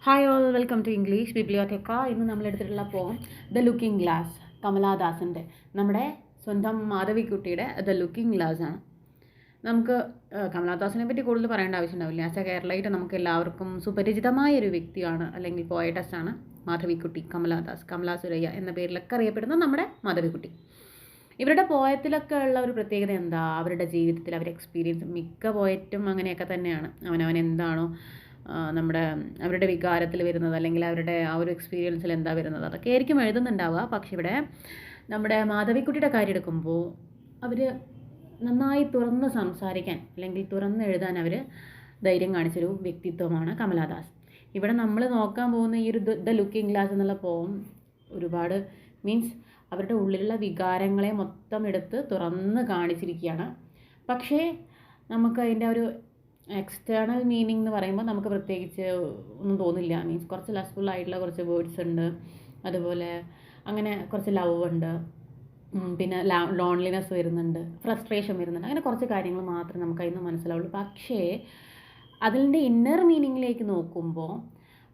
Hi all, welcome to English bibliotheca. ഇന്ന് നമ്മൾ എടുത്തിട്ടുള്ള പോം ദ ലുക്കിംഗ് ഗ്ലാസ്, കമലാദാസിൻ്റെ, നമ്മുടെ സ്വന്തം മാധവിക്കുട്ടിയുടെ ദ ലുക്കിംഗ് ഗ്ലാസ് ആണ്. നമുക്ക് കമലാദാസിനെ പറ്റി കൂടുതൽ പറയേണ്ട ആവശ്യമുണ്ടാവില്ല. ആസ് എ കേരളയിട്ട് നമുക്ക് എല്ലാവർക്കും സുപരിചിതമായ ഒരു വ്യക്തിയാണ്, അല്ലെങ്കിൽ പോയറ്റസാണ് മാധവിക്കുട്ടി. കമലാ സുരയ്യ എന്ന പേരിലൊക്കെ അറിയപ്പെടുന്ന നമ്മുടെ മാധവിക്കുട്ടി. ഇവരുടെ പോയത്തിലൊക്കെ ഉള്ള ഒരു പ്രത്യേകത എന്താ? അവരുടെ ജീവിതത്തിൽ അവർ എക്സ്പീരിയൻസ്, മിക്ക പോയറ്റും അങ്ങനെയൊക്കെ തന്നെയാണ്. അവനവൻ എന്താണോ നമ്മുടെ അവരുടെ വികാരത്തിൽ വരുന്നത്, അല്ലെങ്കിൽ അവരുടെ ആ ഒരു എക്സ്പീരിയൻസിൽ എന്താ വരുന്നത്, അതൊക്കെ ആയിരിക്കും എഴുതുന്നുണ്ടാവുക. പക്ഷെ ഇവിടെ നമ്മുടെ മാധവിക്കുട്ടിയുടെ കാര്യം എടുക്കുമ്പോൾ അവർ നന്നായി തുറന്ന് സംസാരിക്കാൻ, അല്ലെങ്കിൽ തുറന്ന് എഴുതാൻ അവർ ധൈര്യം കാണിച്ചൊരു വ്യക്തിത്വമാണ് കമലാദാസ്. ഇവിടെ നമ്മൾ നോക്കാൻ പോകുന്ന ഈ ഒരു ദ ലുക്കിംഗ് ഗ്ലാസ് എന്നുള്ള പോം ഒരുപാട് മീൻസ് അവരുടെ ഉള്ളിലുള്ള വികാരങ്ങളെ മൊത്തം എടുത്ത് തുറന്ന് കാണിച്ചിരിക്കുകയാണ്. പക്ഷേ നമുക്ക് അതിൻ്റെ ഒരു എക്സ്റ്റേണൽ മീനിങ് എന്ന് പറയുമ്പോൾ നമുക്ക് പ്രത്യേകിച്ച് ഒന്നും തോന്നില്ല. മീൻസ് കുറച്ച് ലസ്ഫുൾ ആയിട്ടുള്ള കുറച്ച് വേർഡ്സ് ഉണ്ട്, അതുപോലെ അങ്ങനെ കുറച്ച് ലവ് ഉണ്ട്, പിന്നെ ലോൺലിനെസ് വരുന്നുണ്ട്, ഫ്രസ്ട്രേഷൻ വരുന്നുണ്ട്, അങ്ങനെ കുറച്ച് കാര്യങ്ങൾ മാത്രമേ നമുക്ക് അതിൽ നിന്ന് മനസ്സിലാവുള്ളൂ. പക്ഷേ അതിൻ്റെ ഇന്നർ മീനിങ്ങിലേക്ക് നോക്കുമ്പോൾ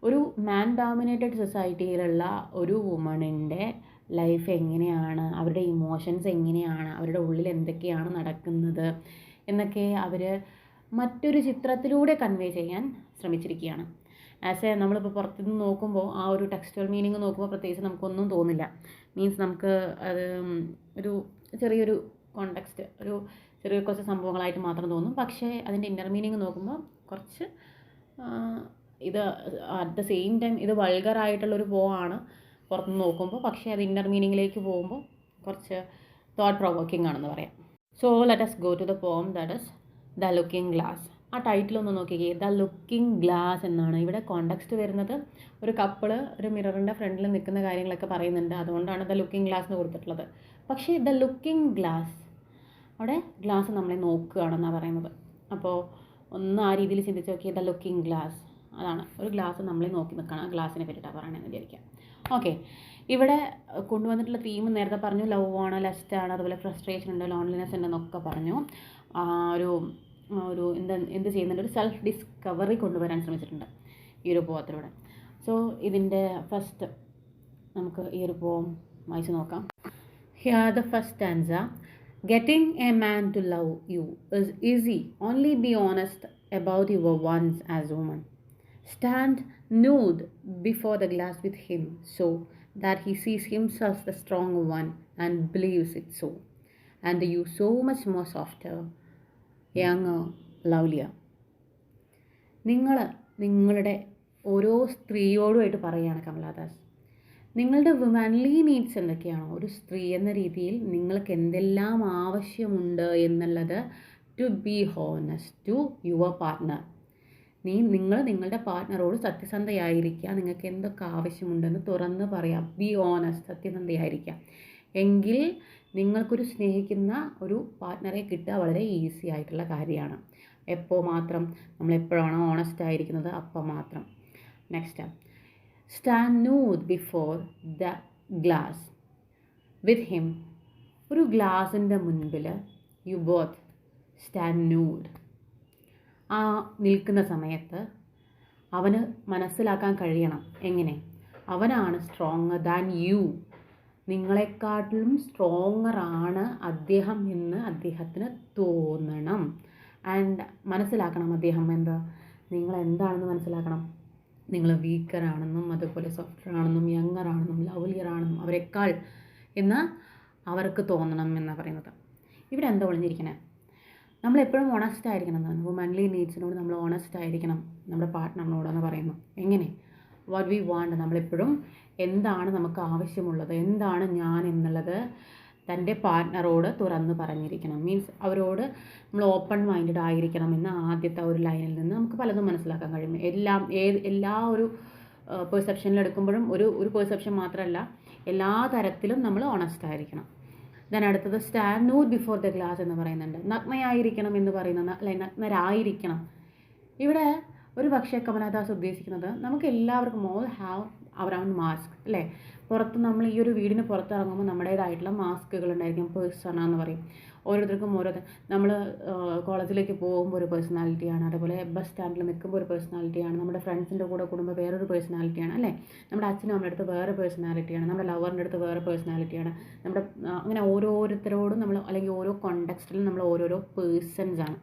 ഒരു മാൻ ഡോമിനേറ്റഡ് സൊസൈറ്റിയിലുള്ള ഒരു വുമണിൻ്റെ ലൈഫ് എങ്ങനെയാണ്, അവരുടെ ഇമോഷൻസ് എങ്ങനെയാണ്, അവരുടെ ഉള്ളിൽ എന്തൊക്കെയാണ് നടക്കുന്നത് എന്നൊക്കെ അവർ മറ്റൊരു ചിത്രത്തിലൂടെ കൺവേ ചെയ്യാൻ ശ്രമിച്ചിരിക്കുകയാണ്. ആസ് എ നമ്മളിപ്പോൾ പുറത്തുനിന്ന് നോക്കുമ്പോൾ ആ ഒരു ടെക്സ്റ്റൽ മീനിങ് നോക്കുമ്പോൾ പ്രത്യേകിച്ച് നമുക്കൊന്നും തോന്നില്ല. മീൻസ് നമുക്ക് അത് ഒരു ചെറിയൊരു കോണ്ടെക്സ്റ്റ്, ഒരു ചെറിയ കുറച്ച് സംഭവങ്ങളായിട്ട് മാത്രം തോന്നും. പക്ഷേ അതിൻ്റെ ഇന്നർ മീനിങ് നോക്കുമ്പോൾ കുറച്ച് ഇത് അറ്റ് ദ സെയിം ടൈം ഇത് വൾഗറായിട്ടുള്ളൊരു പോവാണ് പുറത്തുനിന്ന് നോക്കുമ്പോൾ. പക്ഷേ അത് ഇന്നർ മീനിങ്ങിലേക്ക് പോകുമ്പോൾ കുറച്ച് തോട്ട് പ്രൊവോക്കിംഗ് ആണെന്ന് പറയാം. So let us go to the poem that is the looking glass. ആ ടൈറ്റിലൊന്ന് നോക്കിക്കേ, ദ ലുക്കിംഗ് ഗ്ലാസ് എന്നാണ്. ഇവിടെ കോണ്ടെക്സ്റ്റ് വരുന്നത് ഒരു കപ്പിള് ഒരു മിററിൻ്റെ ഫ്രണ്ടിൽ നിൽക്കുന്ന കാര്യങ്ങളൊക്കെ പറയുന്നുണ്ട്, അതുകൊണ്ടാണ് ദ ലുക്കിംഗ് ഗ്ലാസ് എന്ന് കൊടുത്തിട്ടുള്ളത്. പക്ഷേ ദ ലുക്കിംഗ് ഗ്ലാസ്, അവിടെ ഗ്ലാസ് നമ്മളെ നോക്കുകയാണെന്നാണ് പറയുന്നത്. അപ്പോൾ ഒന്ന് ആ രീതിയിൽ ചിന്തിച്ച് നോക്കിയാൽ ദ ലുക്കിംഗ് ഗ്ലാസ്, അതാണ് ഒരു ഗ്ലാസ് നമ്മളെ നോക്കി നിൽക്കണം. ആ ഗ്ലാസിനെ പറ്റിയിട്ടാണ് പറയണമെന്ന് വിചാരിക്കാം. ഓക്കെ, ഇവിടെ കൊണ്ടുവന്നിട്ടുള്ള തീം നേരത്തെ പറഞ്ഞു, ലവ് ആണ്, ലസ്റ്റ് ആണ്, അതുപോലെ ഫ്രസ്ട്രേഷൻ ഉണ്ട്, ലോൺലിനെസ് ഉണ്ടെന്നൊക്കെ പറഞ്ഞു. ഒരു എന്ത് ചെയ്യുന്നുണ്ട്, ഒരു സെൽഫ് ഡിസ്കവറി കൊണ്ടുവരാൻ ശ്രമിച്ചിട്ടുണ്ട് ഈ ഒരു പോവത്തിലൂടെ. സോ ഇതിൻ്റെ ഫസ്റ്റ് നമുക്ക് ഈ ഒരു പോം വായിച്ച് നോക്കാം. Here the first stanza. Getting a man to love you is easy. Only be honest about your wants as woman. Stand nude before the glass with him so that he sees himself the strong one and believes it so. And you so much more softer, younger, lovelier. നിങ്ങളുടെ ഓരോ സ്ത്രീയോടുമായിട്ട് പറയുകയാണ് കമലാദാസ്. നിങ്ങളുടെ വുമൻലി needs എന്തൊക്കെയാണോ, ഒരു സ്ത്രീ എന്ന രീതിയിൽ നിങ്ങൾക്ക് എന്തെല്ലാം ആവശ്യമുണ്ട് എന്നുള്ളത്, to be honest to your partner. നിങ്ങൾ നിങ്ങളുടെ പാർട്ട്ണറോട് സത്യസന്ധയായിരിക്കുക. നിങ്ങൾക്ക് എന്തൊക്കെ ആവശ്യമുണ്ടെന്ന് തുറന്ന് പറയാം. ബി ഓണസ്റ്റ്, സത്യസന്ധയായിരിക്കുക. എങ്കിൽ നിങ്ങൾക്കൊരു സ്നേഹിക്കുന്ന ഒരു പാർട്ട്ണറെ കിട്ടുക വളരെ ഈസി ആയിട്ടുള്ള കാര്യമാണ്. എപ്പോൾ മാത്രം, നമ്മളെപ്പോഴാണോ ഓണസ്റ്റ് ആയിരിക്കുന്നത് അപ്പോൾ മാത്രം. Next, stand nude before the glass with him. ഒരു ഗ്ലാസിൻ്റെ മുൻപിൽ യു ബോത്ത് സ്റ്റാൻഡ് ന്യൂഡ്. ആ നിൽക്കുന്ന സമയത്ത് അവന് മനസ്സിലാക്കാൻ കഴിയണം, എങ്ങനെ അവനാണ് സ്ട്രോങ്ങർ ദാൻ യു, നിങ്ങളെക്കാട്ടിലും സ്ട്രോങ്ങറാണ് അദ്ദേഹം എന്ന് അദ്ദേഹത്തിന് തോന്നണം. ആൻഡ് മനസ്സിലാക്കണം അദ്ദേഹം എന്താ, നിങ്ങളെന്താണെന്ന് മനസ്സിലാക്കണം. നിങ്ങൾ വീക്കറാണെന്നും, അതുപോലെ സോഫ്റ്ററാണെന്നും, യങ്ങറാണെന്നും, ലവ്ലിയറാണെന്നും അവരെക്കാൾ എന്ന് അവർക്ക് തോന്നണം എന്നാണ് പറയുന്നത്. ഇവിടെ എന്താ ഒളിഞ്ഞിരിക്കണേ? നമ്മളെപ്പോഴും ഓണസ്റ്റ് ആയിരിക്കണം എന്നാണ്. വുമൻലി നീഡ്സിനോട് നമ്മൾ ഓണസ്റ്റ് ആയിരിക്കണം നമ്മുടെ പാർട്ട്ണറിനോടെന്ന് പറയുന്നു. എങ്ങനെ? വാട്ട് വി വാണ്ട്, നമ്മളെപ്പോഴും എന്താണ് നമുക്ക് ആവശ്യമുള്ളത്, എന്താണ് ഞാൻ എന്നുള്ളത് തൻ്റെ പാർട്ട്ണറോട് തുറന്ന് പറഞ്ഞിരിക്കണം. മീൻസ് അവരോട് നമ്മൾ ഓപ്പൺ മൈൻഡഡ് ആയിരിക്കണം എന്ന ആദ്യത്തെ ഒരു ലൈനിൽ നിന്ന് നമുക്ക് പലതും മനസ്സിലാക്കാൻ കഴിയും. എല്ലാ ഒരു പെർസെപ്ഷനിലെടുക്കുമ്പോഴും ഒരു പെർസെപ്ഷൻ മാത്രമല്ല, എല്ലാ തരത്തിലും നമ്മൾ ഓണസ്റ്റ് ആയിരിക്കണം. ദെൻ അടുത്തത് stand nude before the glass എന്ന് പറയുന്നുണ്ട്. നഗ്നയായിരിക്കണം എന്ന് പറയുന്നത്, അല്ലെ നഗ്നരായിരിക്കണം. ഇവിടെ ഒരു പക്ഷേ കമലാദാസ് ഉദ്ദേശിക്കുന്നത് നമുക്ക് എല്ലാവർക്കും all have our own mask, അല്ലേ? പുറത്ത് നമ്മൾ ഈ ഒരു വീടിന് പുറത്തിറങ്ങുമ്പോൾ നമ്മുടേതായിട്ടുള്ള മാസ്കുകൾ ഉണ്ടായിരിക്കും, പേഴ്സണ എന്ന് പറയും. ഓരോരുത്തർക്കും നമ്മൾ കോളേജിലേക്ക് പോകുമ്പോൾ ഒരു പേഴ്സണാലിറ്റിയാണ്, അതുപോലെ ബസ് സ്റ്റാൻഡിൽ നിൽക്കുമ്പോൾ ഒരു പേഴ്സണാലിറ്റിയാണ്, നമ്മുടെ ഫ്രണ്ട്സിൻ്റെ കൂടെ കൂടുമ്പോൾ വേറൊരു പേഴ്സണാലിറ്റിയാണ് അല്ലേ, നമ്മുടെ അച്ഛനും അമ്മയുടെ അടുത്ത് വേറെ പേഴ്സണാലിറ്റിയാണ്, നമ്മുടെ ലവറിൻ്റെ അടുത്ത് വേറെ പേഴ്സണാലിറ്റിയാണ്, നമ്മുടെ അങ്ങനെ ഓരോരുത്തരോടും നമ്മൾ അല്ലെങ്കിൽ ഓരോ കോണ്ടെക്സ്റ്റിലും നമ്മൾ ഓരോരോ പേഴ്സൺസാണ്.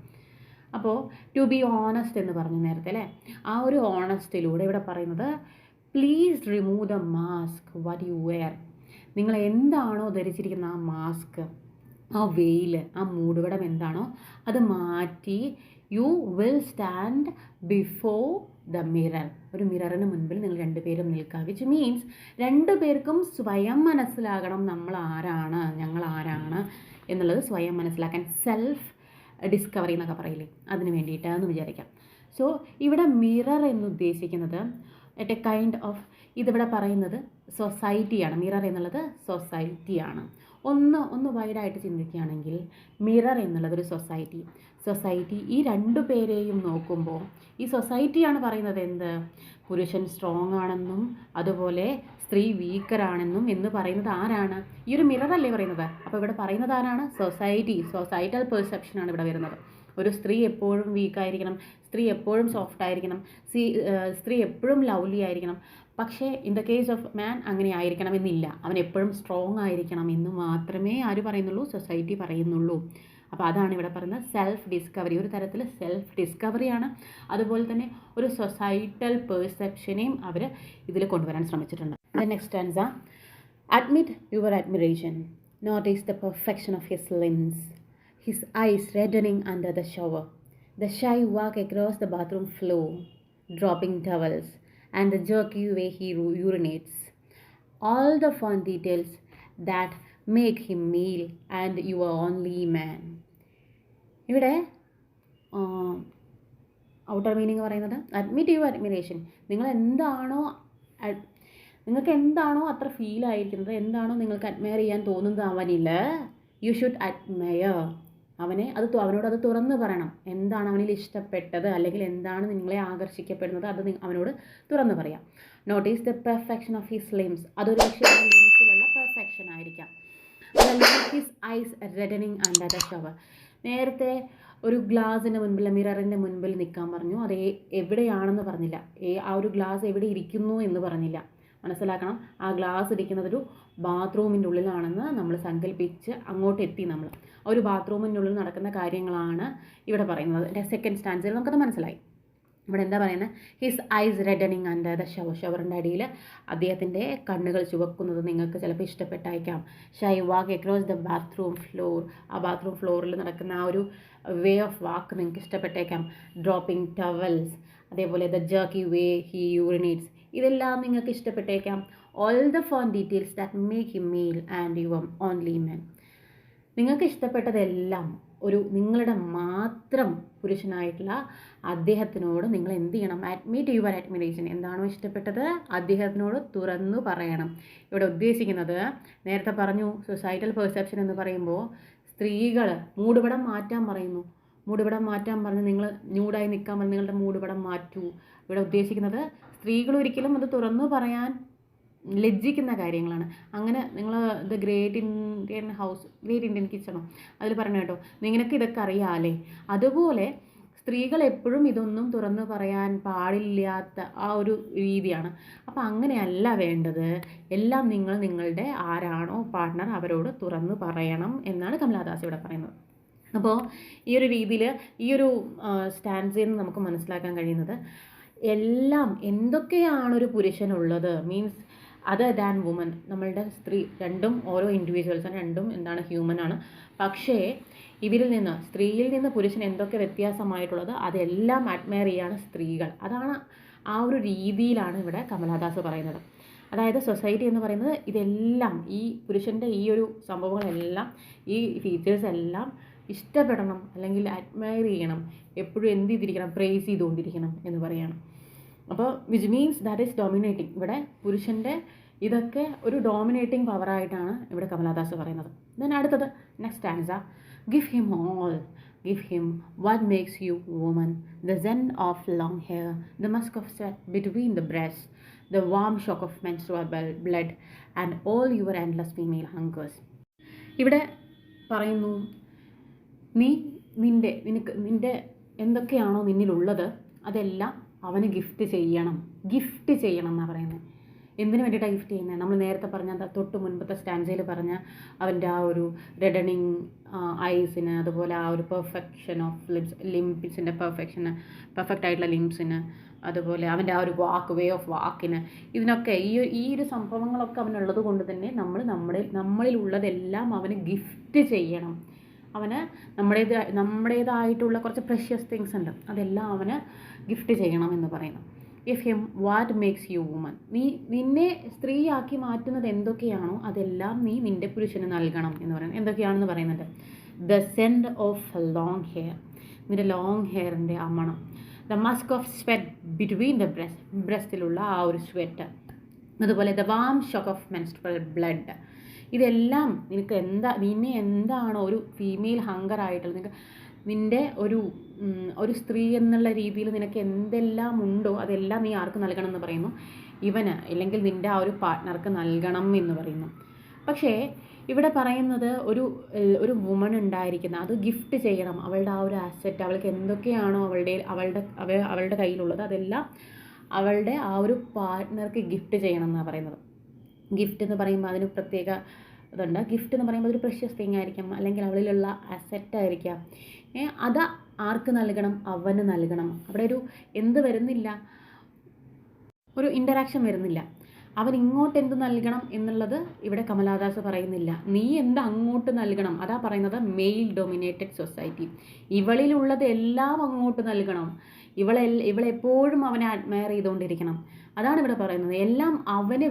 അപ്പോൾ ടു ബി ഓണസ്റ്റ് എന്ന് പറഞ്ഞു നേരത്തെ അല്ലേ, ആ ഒരു ഓണസ്റ്റിലൂടെ ഇവിടെ പറയുന്നത് please remove the mask what you wear. നിങ്ങൾ എന്താണോ ധരിച്ചിരിക്കുന്ന ആ മാസ്ക്, ആ വെയിൽ, ആ മൂടുപടം എന്താണോ അത് മാറ്റി you will stand before the mirror. ഒരു മിററിന് മുൻപിൽ നിങ്ങൾ രണ്ടുപേരും നിൽക്കുക, വിച്ച് മീൻസ് രണ്ടുപേർക്കും സ്വയം മനസ്സിലാകണം നമ്മൾ ആരാണ്, ഞങ്ങൾ ആരാണ് എന്നുള്ളത് സ്വയം മനസ്സിലാക്കാൻ, സെൽഫ് ഡിസ്കവറി എന്നൊക്കെ പറയില്ലേ, അതിന് വേണ്ടിയിട്ടാണെന്ന് വിചാരിക്കാം. സോ ഇവിടെ മിറർ എന്നുദ്ദേശിക്കുന്നത് എ കൈൻഡ് ഓഫ്, ഇതിവിടെ പറയുന്നത് സൊസൈറ്റിയാണ്. മിറർ എന്നുള്ളത് സൊസൈറ്റിയാണ്. ഒന്ന് വൈഡായിട്ട് ചിന്തിക്കുകയാണെങ്കിൽ മിറർ എന്നുള്ളതൊരു സൊസൈറ്റി ഈ രണ്ടു പേരെയും നോക്കുമ്പോൾ ഈ സൊസൈറ്റിയാണ് പറയുന്നത് എന്ത്, പുരുഷൻ സ്ട്രോങ് ആണെന്നും അതുപോലെ സ്ത്രീ വീക്കറാണെന്നും എന്ന് പറയുന്നത് ആരാണ്, ഈ ഒരു മിററല്ലേ പറയുന്നത്. അപ്പോൾ ഇവിടെ പറയുന്നത് ആരാണ്, സൊസൈറ്റൽ പെർസെപ്ഷനാണ് ഇവിടെ വരുന്നത്. ഒരു സ്ത്രീ എപ്പോഴും വീക്കായിരിക്കണം, സ്ത്രീ എപ്പോഴും സോഫ്റ്റ് ആയിരിക്കണം, സ്ത്രീ എപ്പോഴും ലവ്ലി ആയിരിക്കണം. പക്ഷേ ഇൻ ദ കേസ് ഓഫ് മാൻ അങ്ങനെ ആയിരിക്കണമെന്നില്ല, അവൻ എപ്പോഴും സ്ട്രോങ് ആയിരിക്കണം എന്ന് മാത്രമേ ആര് പറയുന്നുള്ളൂ, സൊസൈറ്റി പറയുന്നുള്ളൂ. അപ്പോൾ അതാണ് ഇവിടെ പറയുന്നത് സെൽഫ് ഡിസ്കവറി. ഒരു തരത്തിൽ സെൽഫ് ഡിസ്കവറിയാണ്, അതുപോലെ തന്നെ ഒരു സൊസൈറ്റൽ പെർസെപ്ഷനെയും അവർ ഇതിൽ കൊണ്ടുവരാൻ ശ്രമിച്ചിട്ടുണ്ട്. Next answer, admit your admiration, notice the perfection of his limbs, his eyes reddening under the shower, the shy walk across the bathroom floor, dropping towels, and the jerky way he urinates. All the fun details that make him male and your only man. ഇവിടെ outer meaning പറയുന്നത് admit your admiration, നിങ്ങൾക്ക് എന്താണോ അത്ര feel ആയിരിക്കുന്നത്, എന്താണോ നിങ്ങൾക്ക് admire ചെയ്യാൻ തോന്നുന്നത് അവനിൽ, യു ഷുഡ് അഡ്മയർ. അവനോട് അത് തുറന്ന് പറയണം. എന്താണ് അവനിൽ ഇഷ്ടപ്പെട്ടത് അല്ലെങ്കിൽ എന്താണ് നിങ്ങളെ ആകർഷിക്കപ്പെടുന്നത് അത് അവനോട് തുറന്ന് പറയാം. Notice the perfection of his limbs, അതൊരു പക്ഷേ ലിംസിലുള്ള പെർഫെക്ഷൻ ആയിരിക്കാം. അതല്ലെങ്കിൽ his eyes reddening under the shower. നേരത്തെ ഒരു ഗ്ലാസിൻ്റെ മുൻപിൽ, മിററിൻ്റെ മുൻപിൽ നിൽക്കാൻ പറഞ്ഞു, അത് എവിടെയാണെന്ന് പറഞ്ഞില്ല, ആ ഒരു ഗ്ലാസ് എവിടെ ഇരിക്കുന്നു എന്ന് പറഞ്ഞില്ല. മനസ്സിലാക്കണം, ആ ഗ്ലാസ് ഇരിക്കുന്നതൊരു ബാത്റൂമിൻ്റെ ഉള്ളിലാണെന്ന് നമ്മൾ സങ്കല്പിച്ച് അങ്ങോട്ട് എത്തി. നമ്മൾ ഒരു ബാത്റൂമിൻ്റെ ഉള്ളിൽ നടക്കുന്ന കാര്യങ്ങളാണ് ഇവിടെ പറയുന്നത്. സെക്കൻഡ് സ്റ്റാൻസിൽ നമുക്കത് മനസ്സിലായി. ഇവിടെ എന്താ പറയുന്നത്, his eyes reddening under the shower, ഷവറിൻ്റെ അടിയിൽ അദ്ദേഹത്തിൻ്റെ കണ്ണുകൾ ചുവക്കുന്നത് നിങ്ങൾക്ക് ചിലപ്പോൾ ഇഷ്ടപ്പെട്ടേക്കാം. Shy walk across the bathroom floor, ആ ബാത്റൂം ഫ്ലോറിൽ നടക്കുന്ന ആ ഒരു വേ ഓഫ് വാക്ക് നിങ്ങൾക്ക് ഇഷ്ടപ്പെട്ടേക്കാം. ഡ്രോപ്പിംഗ് ടവൽസ്, അതേപോലെ the jerky way he urinates, ഇതെല്ലാം നിങ്ങൾക്ക് ഇഷ്ടപ്പെട്ടേക്കാം. All the fun details that make him male and your only man. നിങ്ങൾക്ക് ഇഷ്ടപ്പെട്ടതെല്ലാം നിങ്ങളുടെ മാത്രം പുരുഷനായിട്ടുള്ള അദ്ദേഹത്തിനോട് നിങ്ങൾ എന്ത് ചെയ്യണം, അഡ്മിറ്റ് യുവർ അഡ്മിറേഷൻ. എന്താണോ ഇഷ്ടപ്പെട്ടത് അദ്ദേഹത്തിനോട് തുറന്നു പറയണം. ഇവിടെ ഉദ്ദേശിക്കുന്നത്, നേരത്തെ പറഞ്ഞു സൊസൈറ്റൽ പെർസെപ്ഷൻ എന്ന് പറയുമ്പോൾ സ്ത്രീകൾ മൂടുപടം മാറ്റാൻ പറയുന്നു. മൂടുപടം മാറ്റാൻ പറഞ്ഞ് നിങ്ങൾ ന്യൂഡായി നിൽക്കാൻ പറഞ്ഞ് നിങ്ങളുടെ മൂടുപടം മാറ്റൂ. ഇവിടെ ഉദ്ദേശിക്കുന്നത് സ്ത്രീകൾ ഒരിക്കലും അത് തുറന്നു പറയാൻ ലജ്ജിക്കുന്ന കാര്യങ്ങളാണ്. അങ്ങനെ നിങ്ങൾ ദ ഗ്രേറ്റ് ഇന്ത്യൻ കിച്ചണോ അതിൽ പറഞ്ഞു കേട്ടോ, നിങ്ങൾക്ക് ഇതൊക്കെ അറിയാമല്ലേ. അതുപോലെ സ്ത്രീകൾ എപ്പോഴും ഇതൊന്നും തുറന്നു പറയാൻ പാടില്ലാത്ത ആ ഒരു രീതിയാണ്. അപ്പോൾ അങ്ങനെയല്ല വേണ്ടത്, എല്ലാം നിങ്ങളുടെ ആരാണോ പാർട്ട്ണർ അവരോട് തുറന്നു പറയണം എന്നാണ് കമലാദാസ് ഇവിടെ പറയുന്നത്. അപ്പോൾ ഈ ഒരു രീതിയിൽ ഈ ഒരു സ്റ്റാൻസിൽ നിന്ന് നമുക്ക് മനസ്സിലാക്കാൻ കഴിയുന്നത്, എല്ലാം എന്തൊക്കെയാണൊരു പുരുഷനുള്ളത്, മീൻസ് അതർ ദാൻ വുമൻ, നമ്മളുടെ സ്ത്രീ രണ്ടും ഓരോ ഇൻഡിവിജ്വൽസാണ്, രണ്ടും ഹ്യൂമനാണ്. പക്ഷേ ഇവരിൽ നിന്ന്, സ്ത്രീയിൽ നിന്ന് പുരുഷൻ എന്തൊക്കെ വ്യത്യാസമായിട്ടുള്ളത് അതെല്ലാം അഡ്മയർ ചെയ്യാണ് സ്ത്രീകൾ. അതാണ് ആ ഒരു രീതിയിലാണ് ഇവിടെ കമലാദാസ് പറയുന്നത്. അതായത് സൊസൈറ്റി എന്ന് പറയുന്നത് ഇതെല്ലാം, ഈ പുരുഷൻ്റെ ഈ ഒരു സംഭവങ്ങളെല്ലാം, ഈ ഫീച്ചേഴ്സ് എല്ലാം ഇഷ്ടപ്പെടണം അല്ലെങ്കിൽ അഡ്മയർ ചെയ്യണം, എപ്പോഴും എന്ത് ചെയ്തിരിക്കണം, പ്രൈസ് ചെയ്തുകൊണ്ടിരിക്കണം എന്ന് പറയുകയാണ്. അപ്പോൾ which means that is dominating. ഇവിടെ പുരുഷൻ്റെ ഇതൊക്കെ ഒരു ഡോമിനേറ്റിംഗ് പവറായിട്ടാണ് ഇവിടെ കമലാദാസ് പറയുന്നത്. ദെൻ അടുത്തത് next answer, give him all, give him what makes you woman, the scent of long hair, the musk of sweat between the breast, the warm shock of menstrual blood and all your endless female hungers. ഇവിടെ പറയുന്നു നീ നിൻ്റെ എന്തൊക്കെയാണോ നിന്നിലുള്ളത് അതെല്ലാം അവന് gift ചെയ്യണം എന്നാണ് പറയുന്നത്. എന്തിനു വേണ്ടിയിട്ടാണ് ഗിഫ്റ്റ് ചെയ്യുന്നത്? നമ്മൾ നേരത്തെ പറഞ്ഞ തൊട്ട് മുൻപത്തെ സ്റ്റാൻസയിൽ പറഞ്ഞ അവൻ്റെ ആ ഒരു റെഡനിങ് ഐസിന്, അതുപോലെ ആ ഒരു പെർഫെക്ഷൻ ഓഫ് ലിംസിൻ്റെ പെർഫെക്റ്റ് ആയിട്ടുള്ള ലിംസിന്, അതുപോലെ അവൻ്റെ ആ ഒരു വേ ഓഫ് വാക്കിന്, ഇതിനൊക്കെ ഈ ഒരു സംഭവങ്ങളൊക്കെ അവനുള്ളത് കൊണ്ട് തന്നെ നമ്മളിലുള്ളതെല്ലാം അവന് ഗിഫ്റ്റ് ചെയ്യണം. അവന് നമ്മുടേതായിട്ടുള്ള കുറച്ച് പ്രഷ്യസ് തിങ്സ് ഉണ്ട്, അതെല്ലാം അവന് ഗിഫ്റ്റ് ചെയ്യണം എന്ന് പറയുന്നു. If him what makes you woman, നിന്നെ സ്ത്രീയാക്കി മാറ്റുന്നത് എന്തൊക്കെയാണോ അതെല്ലാം നിൻ്റെ പുരുഷന് നൽകണം എന്ന് പറയുന്നത്. എന്തൊക്കെയാണെന്ന് പറയുന്നുണ്ട്. The scent of long hair, നിൻ്റെ ലോങ് ഹെയറിൻ്റെ ആ മണം. The musk of sweat between the ബ്രസ്റ്റിലുള്ള ആ ഒരു സ്വെറ്റ്. അതുപോലെ the warm shock of menstrual blood. ഇതെല്ലാം നിന്നെ എന്താണോ ഒരു ഫീമെയിൽ ഹങ്കർ ആയിട്ടുള്ളത്, നിൻ്റെ ഒരു സ്ത്രീ എന്നുള്ള രീതിയിൽ നിനക്ക് എന്തെല്ലാം ഉണ്ടോ അതെല്ലാം നീ ആർക്ക് നൽകണം എന്ന് പറയുന്നു? ഇവന്, അല്ലെങ്കിൽ നിൻ്റെ ആ ഒരു പാർട്ട്ണർക്ക് നൽകണം എന്ന് പറയുന്നു. പക്ഷേ ഇവിടെ പറയുന്നത് ഒരു വുമൺ ഉണ്ടായിരിക്കുന്ന അത് ഗിഫ്റ്റ് ചെയ്യണം. അവളുടെ ആ ഒരു ആസെറ്റ്, അവൾക്ക് എന്തൊക്കെയാണോ അവളുടെ കയ്യിലുള്ളത് അതെല്ലാം അവളുടെ ആ ഒരു പാർട്ട്ണർക്ക് ഗിഫ്റ്റ് ചെയ്യണം എന്നാണ് പറയുന്നത്. ഗിഫ്റ്റ് എന്ന് പറയുമ്പോൾ അതിന് പ്രത്യേക ഇതുണ്ട്. ഗിഫ്റ്റ് എന്ന് പറയുമ്പോൾ ഒരു പ്രഷ്യസ് തിങ് ആയിരിക്കാം, അല്ലെങ്കിൽ അവളിലുള്ള അസെറ്റ് ആയിരിക്കാം. അത് ആർക്ക് നൽകണം? അവന് നൽകണം. അവിടെ എന്ത് വരുന്നില്ല, ഒരു ഇൻ്ററാക്ഷൻ വരുന്നില്ല. അവൻ ഇങ്ങോട്ട് എന്ത് നൽകണം എന്നുള്ളത് ഇവിടെ കമലാദാസ് പറയുന്നില്ല. നീ എന്ത് അങ്ങോട്ട് നൽകണം, അതാ പറയുന്നത്. മെയിൽ ഡൊമിനേറ്റഡ് സൊസൈറ്റി, ഇവളിലുള്ളത് എല്ലാം അങ്ങോട്ട് നൽകണം. ഇവളെപ്പോഴും അവനെ അഡ്മയർ ചെയ്തുകൊണ്ടിരിക്കണം. അതാണ് ഇവിടെ പറയുന്നത്. എല്ലാം അവന്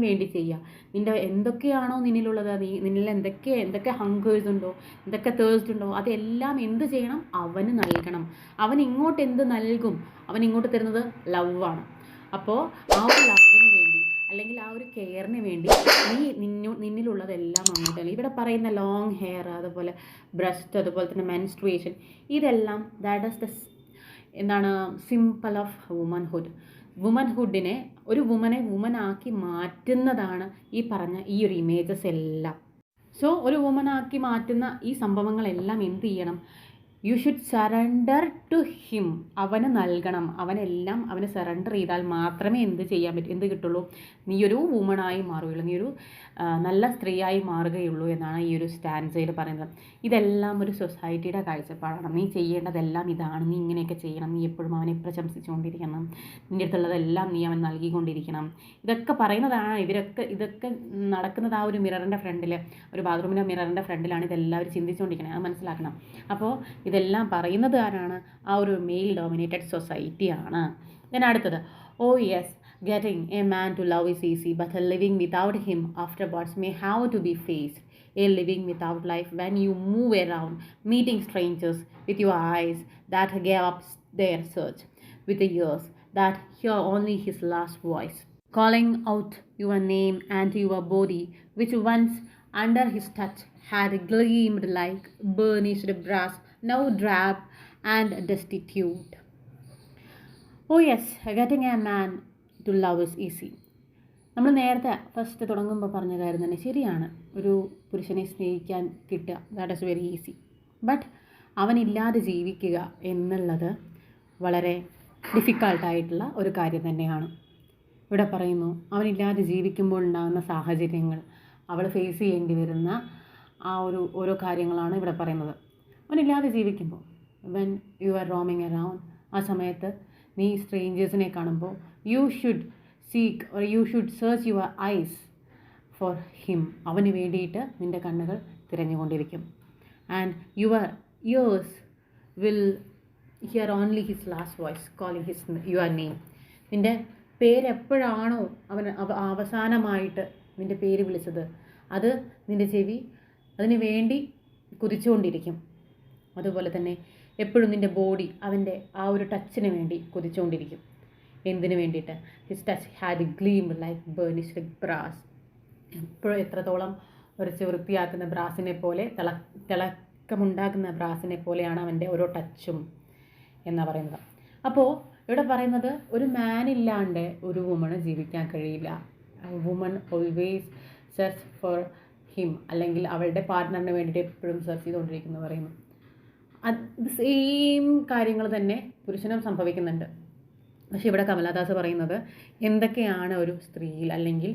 വേണ്ടി ചെയ്യുക. നിൻ്റെ എന്തൊക്കെയാണോ നിന്നിലുള്ളത്, നിന്നിൽ എന്തൊക്കെ ഹങ്കേഴ്സ് ഉണ്ടോ, എന്തൊക്കെ തേഴ്സ്റ്റ് ഉണ്ടോ, അതെല്ലാം എന്ത് ചെയ്യണം? അവന് നൽകണം. അവൻ ഇങ്ങോട്ട് എന്ത് നൽകും? അവൻ ഇങ്ങോട്ട് തരുന്നത് ലവാണ്. അപ്പോൾ ആ ഒരു ലവിന് വേണ്ടി, അല്ലെങ്കിൽ ആ ഒരു കെയറിന് വേണ്ടി നിന്നിലുള്ളതെല്ലാം അങ്ങോട്ട്. ഇവിടെ പറയുന്ന ലോങ് ഹെയർ, അതുപോലെ ബ്രസ്റ്റ്, അതുപോലെ തന്നെ മെൻസ്ട്രുവേഷൻ, ഇതെല്ലാം ദാറ്റ് ഈസ് സിമ്പിൾ ഓഫ് വുമൻഹുഡിനെ ഒരു വുമനാക്കി മാറ്റുന്നതാണ് ഈ പറഞ്ഞ ഈ ഒരു ഇമേജസ് എല്ലാം. സോ ഒരു വുമനാക്കി മാറ്റുന്ന ഈ സംഭവങ്ങളെല്ലാം എന്ത് ചെയ്യണം? You should surrender to him. അവന് നൽകണം. അവന് സറണ്ടർ ചെയ്താൽ മാത്രമേ എന്ത് കിട്ടുള്ളൂ? നീയൊരു വുമണായി മാറുകയുള്ളൂ, നീയൊരു നല്ല സ്ത്രീയായി മാറുകയുള്ളൂ എന്നാണ് ഈ ഒരു സ്റ്റാൻസയിൽ പറയുന്നത്. ഇതെല്ലാം ഒരു സൊസൈറ്റിയുടെ കാഴ്ചപ്പാടാണ്. നീ ചെയ്യേണ്ടതെല്ലാം ഇതാണ്, നീ ഇങ്ങനെയൊക്കെ ചെയ്യണം, നീ എപ്പോഴും അവനെ പ്രശംസിച്ചുകൊണ്ടിരിക്കണം, നിൻ്റെ അടുത്തുള്ളതെല്ലാം നീ അവൻ നൽകിക്കൊണ്ടിരിക്കണം. ഇതൊക്കെ പറയുന്നതാണ്. ഇതൊക്കെ നടക്കുന്നത് ആ ഒരു മിററിൻ്റെ ഫ്രണ്ടിൽ, ഒരു ബാത്റൂമിൻ്റെ മിററിൻ്റെ ഫ്രണ്ടിലാണ് ഇതെല്ലാവരും ചിന്തിച്ചുകൊണ്ടിരിക്കുന്നത്. അത് മനസ്സിലാക്കണം. അപ്പോൾ ഇതെല്ലാം പറയുന്നത് ആരാണ്? ആ ഒരു മെയിൽ ഡോമിനേറ്റഡ് സൊസൈറ്റിയാണ്. then അടുത്തത്, oh yes, getting a man to love is easy, but a living without him afterwards may have to be faced. A living without life when you move around meeting strangers with your eyes that gave up their search, with the ears that hear only his last voice, calling out your name and your body, which once under his touch had gleamed like burnished brass, now drab and destitute. Oh yes, getting a man to love is easy. നമ്മൾ നേരത്തെ first തുടങ്ങുമ്പോൾ പറഞ്ഞ കാര്യം തന്നെ ശരിയാണ്. ഒരു പുരുഷനെ സ്നേഹിക്കാൻ കിട്ടുക, that is very easy. But അവനില്ലാതെ ജീവിക്കുക എന്നുള്ളത് വളരെ ഡിഫിക്കൾട്ടായിട്ടുള്ള ഒരു കാര്യം തന്നെയാണ്. ഇവിടെ പറയുന്നു, അവനില്ലാതെ ജീവിക്കുമ്പോൾ ഉണ്ടാകുന്ന സാഹചര്യങ്ങൾ, അവൾ ഫേസ് ചെയ്യേണ്ടി വരുന്ന ആ ഓരോ കാര്യങ്ങളാണ് ഇവിടെ പറയുന്നത്. അവനില്ലാതെ ജീവിക്കുമ്പോൾ, when you are roaming around, ആ സമയത്ത് നീ സ്ട്രേഞ്ചേഴ്സിനെ കാണുമ്പോൾ you should seek or you should search your eyes for him. അവന് വേണ്ടിയിട്ട് നിൻ്റെ കണ്ണുകൾ തിരഞ്ഞുകൊണ്ടിരിക്കും. And your ears will hear only his last voice calling your name. നിൻ്റെ പേരെപ്പോഴാണോ അവസാനമായിട്ട് നിൻ്റെ പേര് വിളിച്ചത്, അത് നിൻ്റെ ചെവി അതിന് വേണ്ടി കുതിച്ചുകൊണ്ടിരിക്കും. അതുപോലെ തന്നെ എപ്പോഴും നിൻ്റെ ബോഡി അവൻ്റെ ആ ഒരു ടച്ചിന് വേണ്ടി കുതിച്ചുകൊണ്ടിരിക്കും. എന്തിനു വേണ്ടിയിട്ട്? His touch had gleam like burnished brass. എപ്പോഴും എത്രത്തോളം ഉരച്ച് വൃത്തിയാക്കുന്ന ബ്രാസിനെ പോലെ, തിളക്കമുണ്ടാക്കുന്ന ബ്രാസിനെ പോലെയാണ് അവൻ്റെ ഓരോ ടച്ചും എന്നാണ് പറയുന്നത്. അപ്പോൾ ഇവിടെ പറയുന്നത്, ഒരു മാൻ ഇല്ലാണ്ട് ഒരു വുമണ് ജീവിക്കാൻ കഴിയില്ല. Woman always search for him, അല്ലെങ്കിൽ അവളുടെ പാർട്ട്ണറിന് വേണ്ടിയിട്ട് എപ്പോഴും സെർച്ച് ചെയ്തുകൊണ്ടിരിക്കുന്നു പറയുന്നു. അത് സെയിം കാര്യങ്ങൾ തന്നെ പുരുഷനും സംഭവിക്കുന്നുണ്ട്. പക്ഷേ ഇവിടെ കമലാദാസ് പറയുന്നത് എന്തൊക്കെയാണ് ഒരു സ്ത്രീയിൽ, അല്ലെങ്കിൽ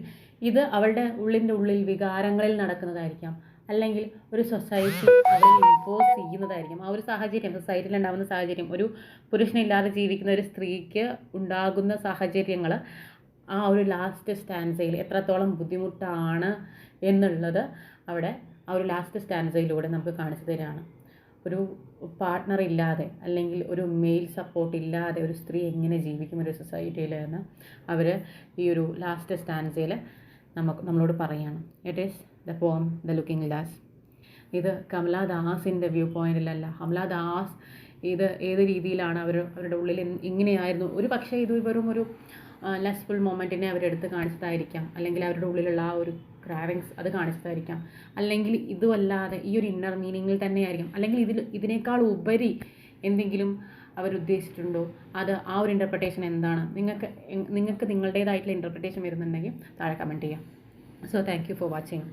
ഇത് അവളുടെ ഉള്ളിൽ വികാരങ്ങളിൽ നടക്കുന്നതായിരിക്കാം, അല്ലെങ്കിൽ ഒരു സൊസൈറ്റി അവരിൽ ഇമ്പോസ് ചെയ്യുന്നതായിരിക്കും. ആ ഒരു സാഹചര്യം, സൊസൈറ്റിയിൽ ഉണ്ടാകുന്ന സാഹചര്യം, ഒരു പുരുഷനില്ലാതെ ജീവിക്കുന്ന ഒരു സ്ത്രീക്ക് ഉണ്ടാകുന്ന സാഹചര്യങ്ങൾ ആ ഒരു ലാസ്റ്റ് സ്റ്റാൻസയിൽ എത്രത്തോളം ബുദ്ധിമുട്ടാണ് എന്നുള്ളത് അവിടെ ആ ഒരു ലാസ്റ്റ് സ്റ്റാൻസയിലൂടെ നമുക്ക് കാണിച്ചു തരികയാണ്. ഒരു പാർട്ട്ണർ ഇല്ലാതെ, അല്ലെങ്കിൽ ഒരു മെയിൽ സപ്പോർട്ട് ഇല്ലാതെ ഒരു സ്ത്രീ എങ്ങനെ ജീവിക്കും ഒരു സൊസൈറ്റിയിൽ എന്ന് അവർ ഈ ഒരു ലാസ്റ്റ് സ്റ്റാൻസയിൽ നമ്മളോട് പറയുകയാണ്. It is the poem the looking glass. ഇത് കമലാദാസിൻ്റെ വ്യൂ പോയിന്റിലല്ല. കമലാദാസ് ഇത് ഏത് രീതിയിലാണ് അവരുടെ ഉള്ളിൽ ഇങ്ങനെയായിരുന്നു, ഒരു പക്ഷേ ഇത് വെറും ഒരു ലെസ്ഫുൾ മൊമെൻറ്റിനെ അവരെടുത്ത് കാണിച്ചതായിരിക്കാം, അല്ലെങ്കിൽ അവരുടെ ഉള്ളിലുള്ള ആ ഒരു ക്രാവിങ്സ് അത് കാണിച്ചതായിരിക്കാം, അല്ലെങ്കിൽ ഇതുമല്ലാതെ ഈ ഒരു ഇന്നർ മീനിങ്ങിൽ തന്നെയായിരിക്കും, അല്ലെങ്കിൽ ഇതിനേക്കാൾ ഉപരി എന്തെങ്കിലും അവരുദ്ദേശിച്ചിട്ടുണ്ടോ, അത് ആ ഒരു ഇൻ്റർപ്രിട്ടേഷൻ എന്താണ്, നിങ്ങൾക്ക് നിങ്ങളുടേതായിട്ടുള്ള ഇൻ്റർപ്രിട്ടേഷൻ വരുന്നുണ്ടെങ്കിൽ താഴെ കമൻറ്റ് ചെയ്യാം. So thank you for watching.